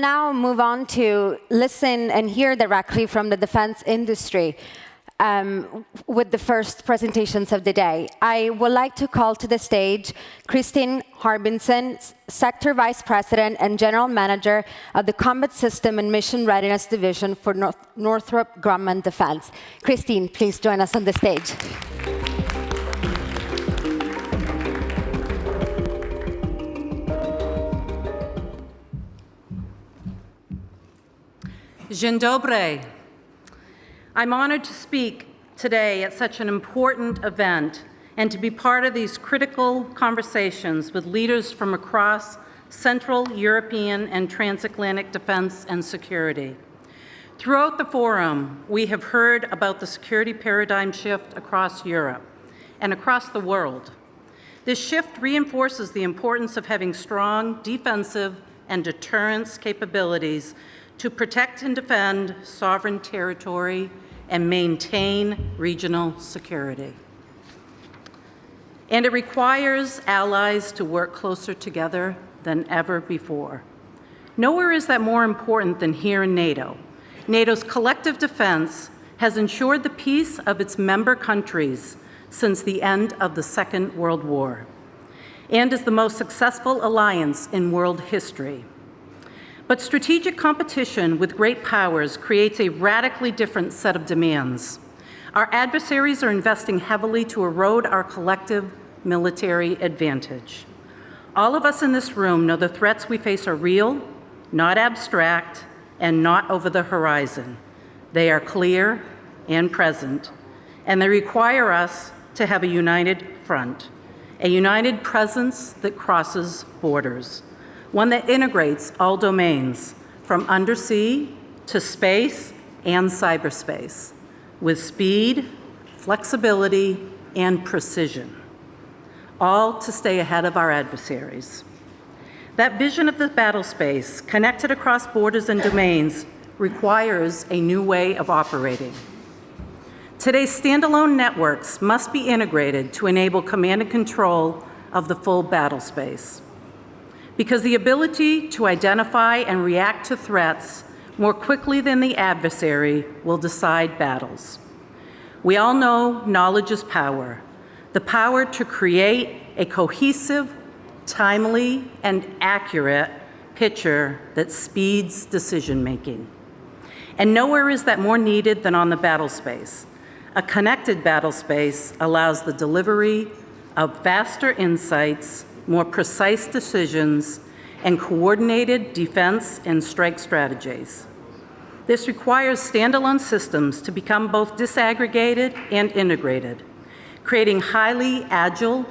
now move on to listen and hear directly from the defense industry with the first presentations of the day. I would like to call to the stage Christine Harbinson, Sector Vice President and General Manager of the Combat System and Mission Readiness Division for Northrop Grumman Defense. Christine, please join us on the stage. Dzień dobry. I'm honored to speak today at such an important event and to be part of these critical conversations with leaders from across Central European and transatlantic defense and security. Throughout the forum, we have heard about the security paradigm shift across Europe and across the world. This shift reinforces the importance of having strong defensive and deterrence capabilities to protect and defend sovereign territory and maintain regional security. And it requires allies to work closer together than ever before. Nowhere is that more important than here in NATO. NATO's collective defense has ensured the peace of its member countries since the end of the Second World War, and is the most successful alliance in world history. But strategic competition with great powers creates a radically different set of demands. Our adversaries are investing heavily to erode our collective military advantage. All of us in this room know the threats we face are real, not abstract, and not over the horizon. They are clear and present, and they require us to have a united front, a united presence that crosses borders, one that integrates all domains, from undersea to space and cyberspace, with speed, flexibility, and precision, all to stay ahead of our adversaries. That vision of the battle space, connected across borders and domains, requires a new way of operating. Today's standalone networks must be integrated to enable command and control of the full battle space, because the ability to identify and react to threats more quickly than the adversary will decide battles. We all know knowledge is power, the power to create a cohesive, timely, and accurate picture that speeds decision-making. And nowhere is that more needed than on the battle space. A connected battle space allows the delivery of faster insights, more precise decisions, and coordinated defense and strike strategies. This requires standalone systems to become both disaggregated and integrated, creating highly agile,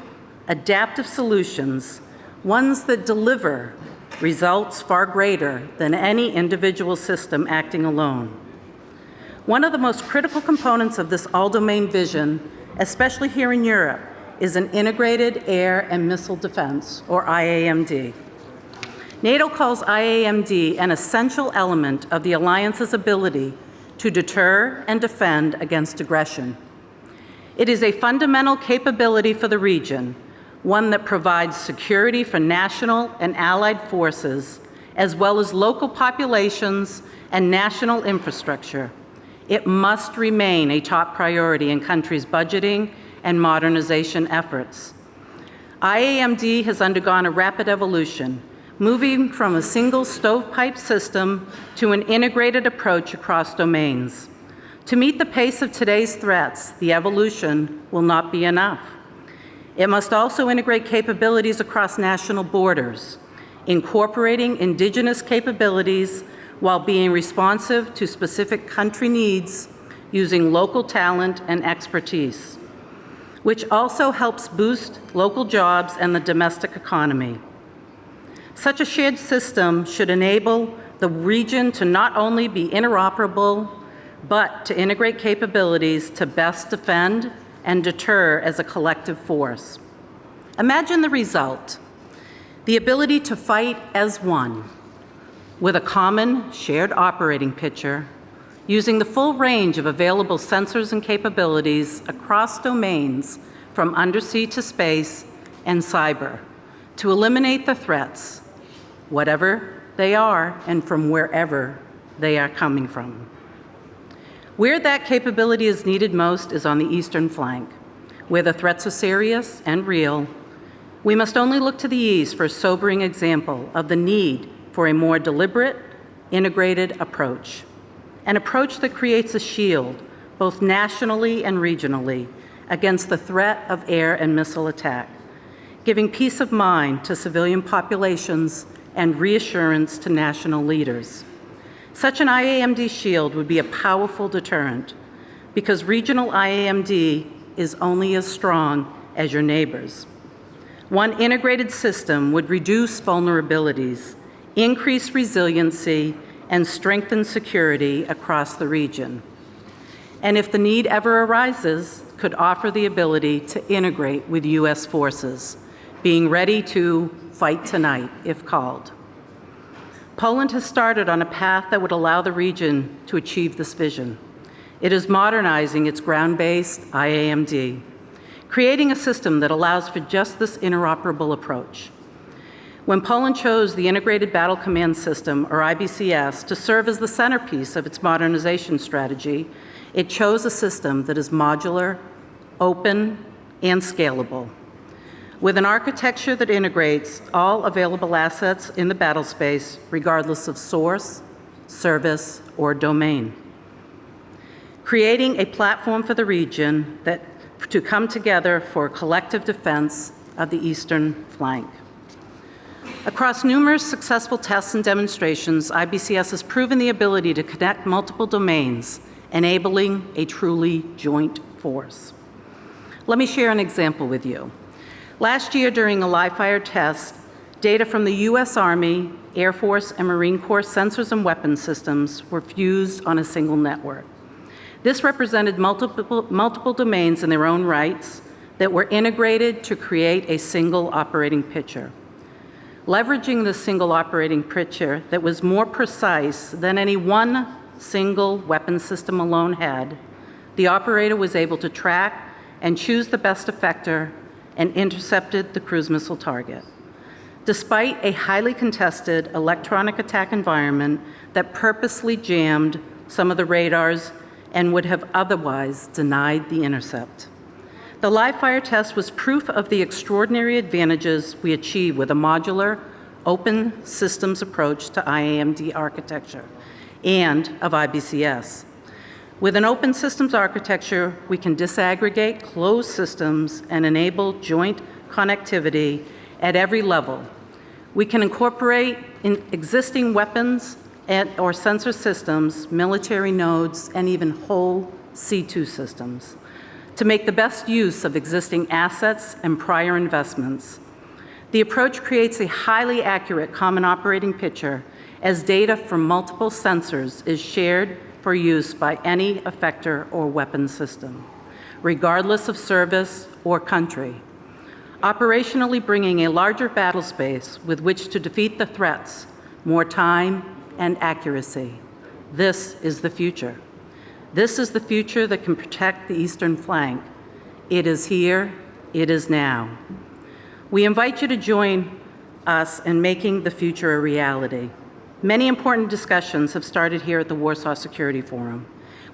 adaptive solutions, ones that deliver results far greater than any individual system acting alone. One of the most critical components of this all-domain vision, especially here in Europe, is an integrated air and missile defense, or IAMD. NATO calls IAMD an essential element of the alliance's ability to deter and defend against aggression. It is a fundamental capability for the region, one that provides security for national and allied forces, as well as local populations and national infrastructure. It must remain a top priority in countries' budgeting and modernization efforts. IAMD has undergone a rapid evolution, moving from a single stovepipe system to an integrated approach across domains. To meet the pace of today's threats, the evolution will not be enough. It must also integrate capabilities across national borders, incorporating indigenous capabilities while being responsive to specific country needs using local talent and expertise, which also helps boost local jobs and the domestic economy. Such a shared system should enable the region to not only be interoperable, but to integrate capabilities to best defend and deter as a collective force. Imagine the result: the ability to fight as one, with a common shared operating picture, using the full range of available sensors and capabilities across domains from undersea to space and cyber, to eliminate the threats, whatever they are and from wherever they are coming from. Where that capability is needed most is on the eastern flank. Where the threats are serious and real, we must only look to the east for a sobering example of the need for a more deliberate, integrated approach. An approach that creates a shield, both nationally and regionally, against the threat of air and missile attack, giving peace of mind to civilian populations and reassurance to national leaders. Such an IAMD shield would be a powerful deterrent because regional IAMD is only as strong as your neighbors. One integrated system would reduce vulnerabilities, increase resiliency, and strengthen security across the region. And if the need ever arises, could offer the ability to integrate with U.S. forces, being ready to fight tonight if called. Poland has started on a path that would allow the region to achieve this vision. It is modernizing its ground-based IAMD, creating a system that allows for just this interoperable approach. When Poland chose the Integrated Battle Command System, or IBCS, to serve as the centerpiece of its modernization strategy, it chose a system that is modular, open, and scalable, with an architecture that integrates all available assets in the battle space, regardless of source, service, or domain. Creating a platform for the region to come together for collective defense of the eastern flank. Across numerous successful tests and demonstrations, IBCS has proven the ability to connect multiple domains, enabling a truly joint force. Let me share an example with you. Last year, during a live-fire test, data from the U.S. Army, Air Force, and Marine Corps sensors and weapons systems were fused on a single network. This represented multiple domains in their own rights that were integrated to create a single operating picture. Leveraging this single operating picture that was more precise than any one single weapon system alone had, the operator was able to track and choose the best effector and intercepted the cruise missile target. Despite a highly contested electronic attack environment that purposely jammed some of the radars and would have otherwise denied the intercept. The live-fire test was proof of the extraordinary advantages we achieve with a modular, open systems approach to IAMD architecture and of IBCS. With an open systems architecture, we can disaggregate closed systems and enable joint connectivity at every level. We can incorporate in existing weapons or sensor systems, military nodes, and even whole C2 systems to make the best use of existing assets and prior investments. The approach creates a highly accurate common operating picture as data from multiple sensors is shared for use by any effector or weapon system, regardless of service or country, operationally bringing a larger battle space with which to defeat the threats, more time and accuracy. This is the future. This is the future that can protect the eastern flank. It is here, it is now. We invite you to join us in making the future a reality. Many important discussions have started here at the Warsaw Security Forum.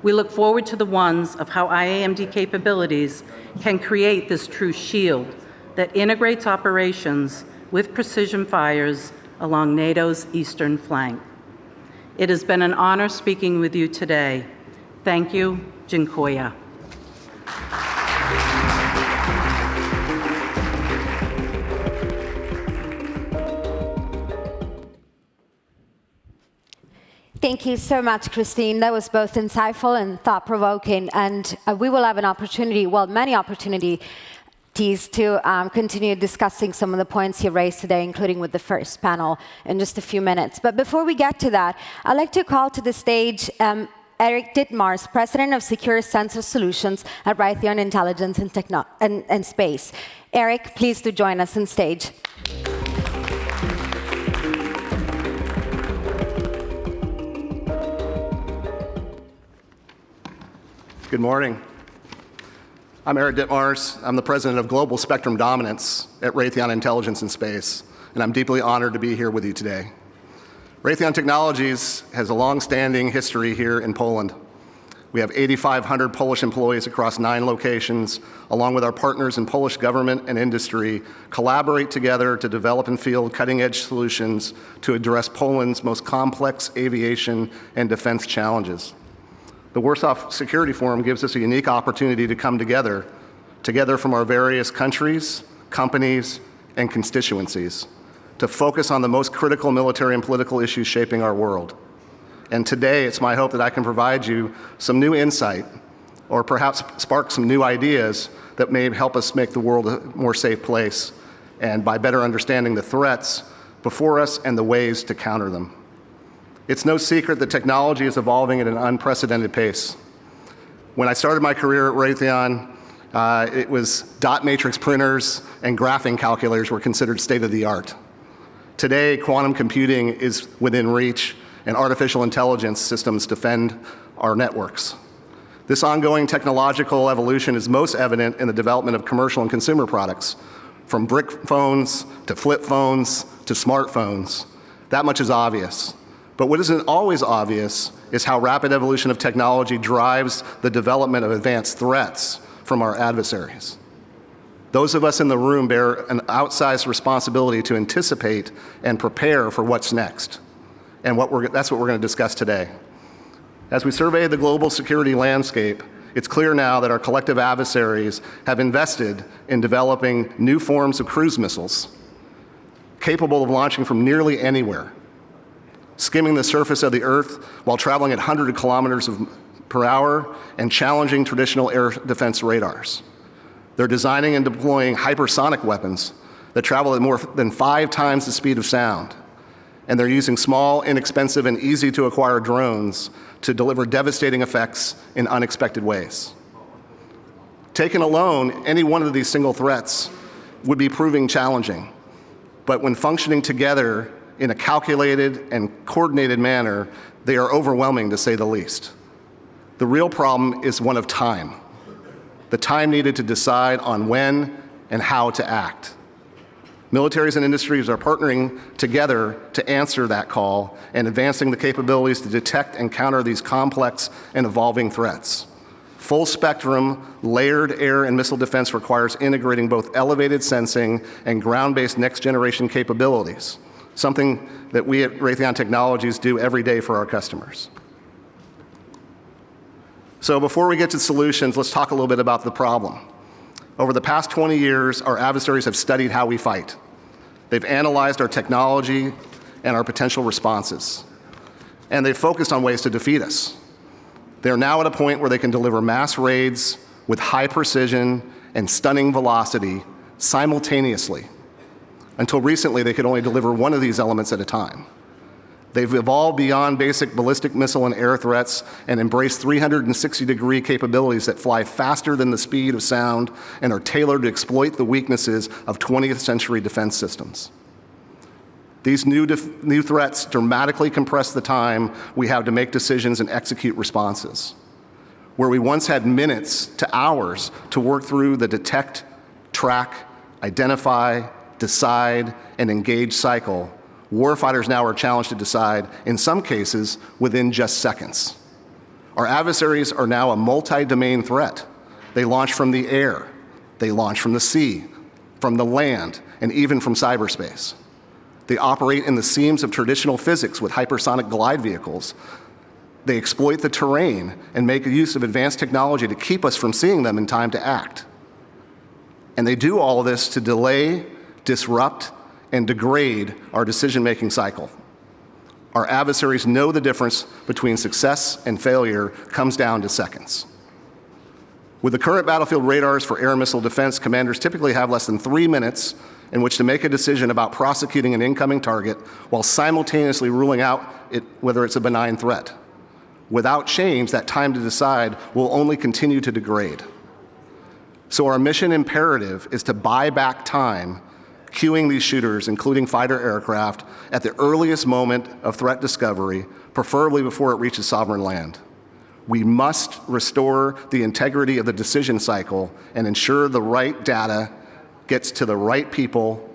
We look forward to the ones of how IAMD capabilities can create this true shield that integrates operations with precision fires along NATO's eastern flank. It has been an honor speaking with you today. Thank you. Dziękuję. Thank you so much, Christine. That was both insightful and thought-provoking, and we will have an opportunity, well, many opportunities to continue discussing some of the points you raised today, including with the first panel in just a few minutes. But before we get to that, I'd like to call to the stage Eric Dittmars, President of Secure Sensor Solutions at Raytheon Intelligence and Space. Eric, please do join us on stage. Good morning. I'm Eric Dittmars. I'm the president of Global Spectrum Dominance at Raytheon Intelligence and Space, and I'm deeply honored to be here with you today. Raytheon Technologies has a long-standing history here in Poland. We have 8,500 Polish employees across 9 locations, along with our partners in Polish government and industry, collaborate together to develop and field cutting-edge solutions to address Poland's most complex aviation and defense challenges. The Warsaw Security Forum gives us a unique opportunity to come together from our various countries, companies, and constituencies, to focus on the most critical military and political issues shaping our world. And today, it's my hope that I can provide you some new insight, or perhaps spark some new ideas that may help us make the world a more safe place, and by better understanding the threats before us and the ways to counter them. It's no secret that technology is evolving at an unprecedented pace. When I started my career at Raytheon, it was dot matrix printers and graphing calculators were considered state-of-the-art. Today, quantum computing is within reach, and artificial intelligence systems defend our networks. This ongoing technological evolution is most evident in the development of commercial and consumer products, from brick phones to flip phones to smartphones. That much is obvious. But what isn't always obvious is how rapid evolution of technology drives the development of advanced threats from our adversaries. Those of us in the room bear an outsized responsibility to anticipate and prepare for what's next. And that's what we're going to discuss today. As we survey the global security landscape, it's clear now that our collective adversaries have invested in developing new forms of cruise missiles capable of launching from nearly anywhere, skimming the surface of the Earth while traveling at 100 kilometers per hour and challenging traditional air defense radars. They're designing and deploying hypersonic weapons that travel at more than 5 times the speed of sound. And they're using small, inexpensive, and easy-to-acquire drones to deliver devastating effects in unexpected ways. Taken alone, any one of these single threats would be proving challenging. But when functioning together in a calculated and coordinated manner, they are overwhelming, to say the least. The real problem is one of time. The time needed to decide on when and how to act. Militaries and industries are partnering together to answer that call and advancing the capabilities to detect and counter these complex and evolving threats. Full spectrum, layered air and missile defense requires integrating both elevated sensing and ground-based next-generation capabilities, something that we at Raytheon Technologies do every day for our customers. So before we get to solutions, let's talk a little bit about the problem. Over the past 20 years, our adversaries have studied how we fight. They've analyzed our technology and our potential responses. And they've focused on ways to defeat us. They're now at a point where they can deliver mass raids with high precision and stunning velocity simultaneously. Until recently, they could only deliver one of these elements at a time. They've evolved beyond basic ballistic missile and air threats and embraced 360-degree capabilities that fly faster than the speed of sound and are tailored to exploit the weaknesses of 20th century defense systems. These new threats dramatically compress the time we have to make decisions and execute responses. Where we once had minutes to hours to work through the detect, track, identify, decide, and engage cycle, warfighters now are challenged to decide, in some cases, within just seconds. Our adversaries are now a multi-domain threat. They launch from the air, they launch from the sea, from the land, and even from cyberspace. They operate in the seams of traditional physics with hypersonic glide vehicles. They exploit the terrain and make use of advanced technology to keep us from seeing them in time to act. And they do all of this to delay, disrupt, and degrade our decision-making cycle. Our adversaries know the difference between success and failure comes down to seconds. With the current battlefield radars for air missile defense, commanders typically have less than 3 minutes in which to make a decision about prosecuting an incoming target while simultaneously ruling out whether it's a benign threat. Without change, that time to decide will only continue to degrade. So our mission imperative is to buy back time, cueing these shooters, including fighter aircraft, at the earliest moment of threat discovery, preferably before it reaches sovereign land. We must restore the integrity of the decision cycle and ensure the right data gets to the right people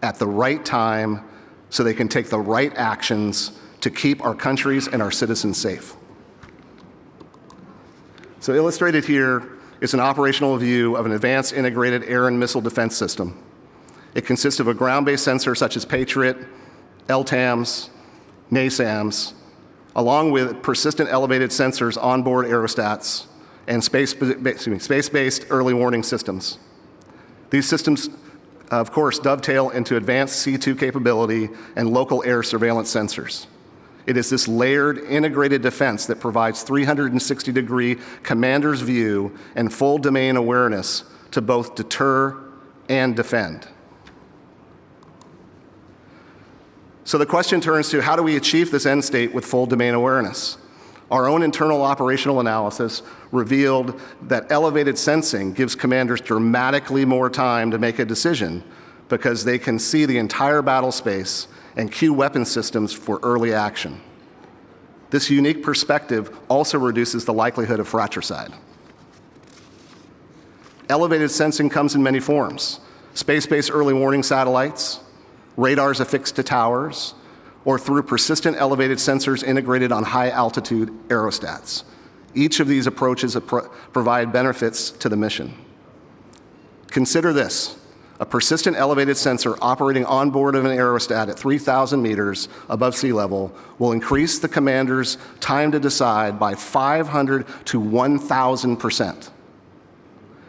at the right time so they can take the right actions to keep our countries and our citizens safe. So illustrated here is an operational view of an advanced integrated air and missile defense system. It consists of a ground-based sensor such as Patriot, LTAMDS, NASAMS, along with persistent elevated sensors onboard aerostats and space-based early warning systems. These systems, of course, dovetail into advanced C2 capability and local air surveillance sensors. It is this layered, integrated defense that provides 360-degree commander's view and full domain awareness to both deter and defend. So the question turns to, how do we achieve this end state with full domain awareness? Our own internal operational analysis revealed that elevated sensing gives commanders dramatically more time to make a decision because they can see the entire battle space and cue weapon systems for early action. This unique perspective also reduces the likelihood of fratricide. Elevated sensing comes in many forms: space-based early warning satellites, radars affixed to towers, or through persistent elevated sensors integrated on high-altitude aerostats. Each of these approaches provide benefits to the mission. Consider this: a persistent elevated sensor operating on board of an aerostat at 3,000 meters above sea level will increase the commander's time to decide by 500 to 1,000%.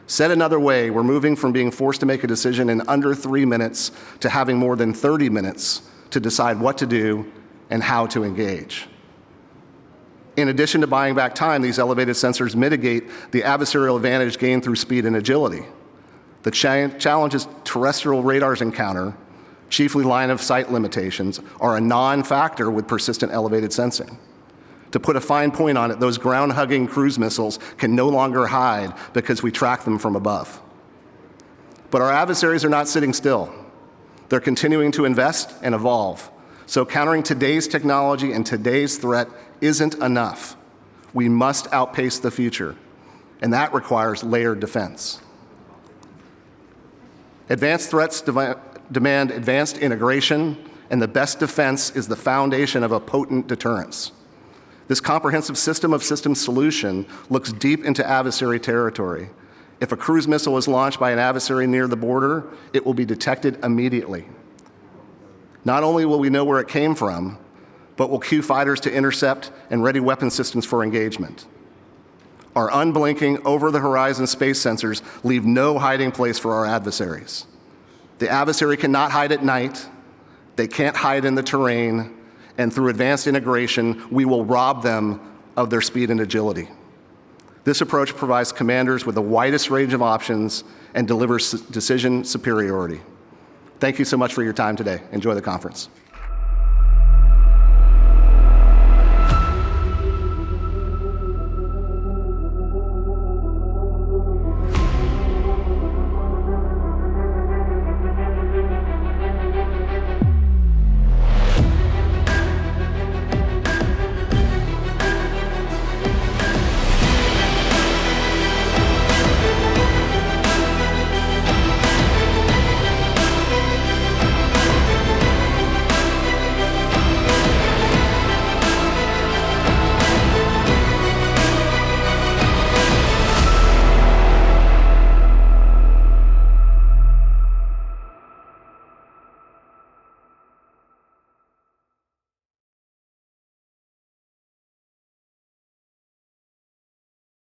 Said another way, we're moving from being forced to make a decision in under 3 minutes to having more than 30 minutes to decide what to do and how to engage. In addition to buying back time, these elevated sensors mitigate the adversarial advantage gained through speed and agility. The challenges terrestrial radars encounter, chiefly line of sight limitations, are a non-factor with persistent elevated sensing. To put a fine point on it, those ground-hugging cruise missiles can no longer hide because we track them from above. But our adversaries are not sitting still. They're continuing to invest and evolve. So countering today's technology and today's threat isn't enough. We must outpace the future, and that requires layered defense. Advanced threats demand advanced integration, and the best defense is the foundation of a potent deterrence. This comprehensive system of systems solution looks deep into adversary territory. If a cruise missile is launched by an adversary near the border, it will be detected immediately. Not only will we know where it came from, but we'll cue fighters to intercept and ready weapon systems for engagement. Our unblinking, over-the-horizon space sensors leave no hiding place for our adversaries. The adversary cannot hide at night, they can't hide in the terrain, and through advanced integration, we will rob them of their speed and agility. This approach provides commanders with the widest range of options and delivers decision superiority. Thank you so much for your time today. Enjoy the conference.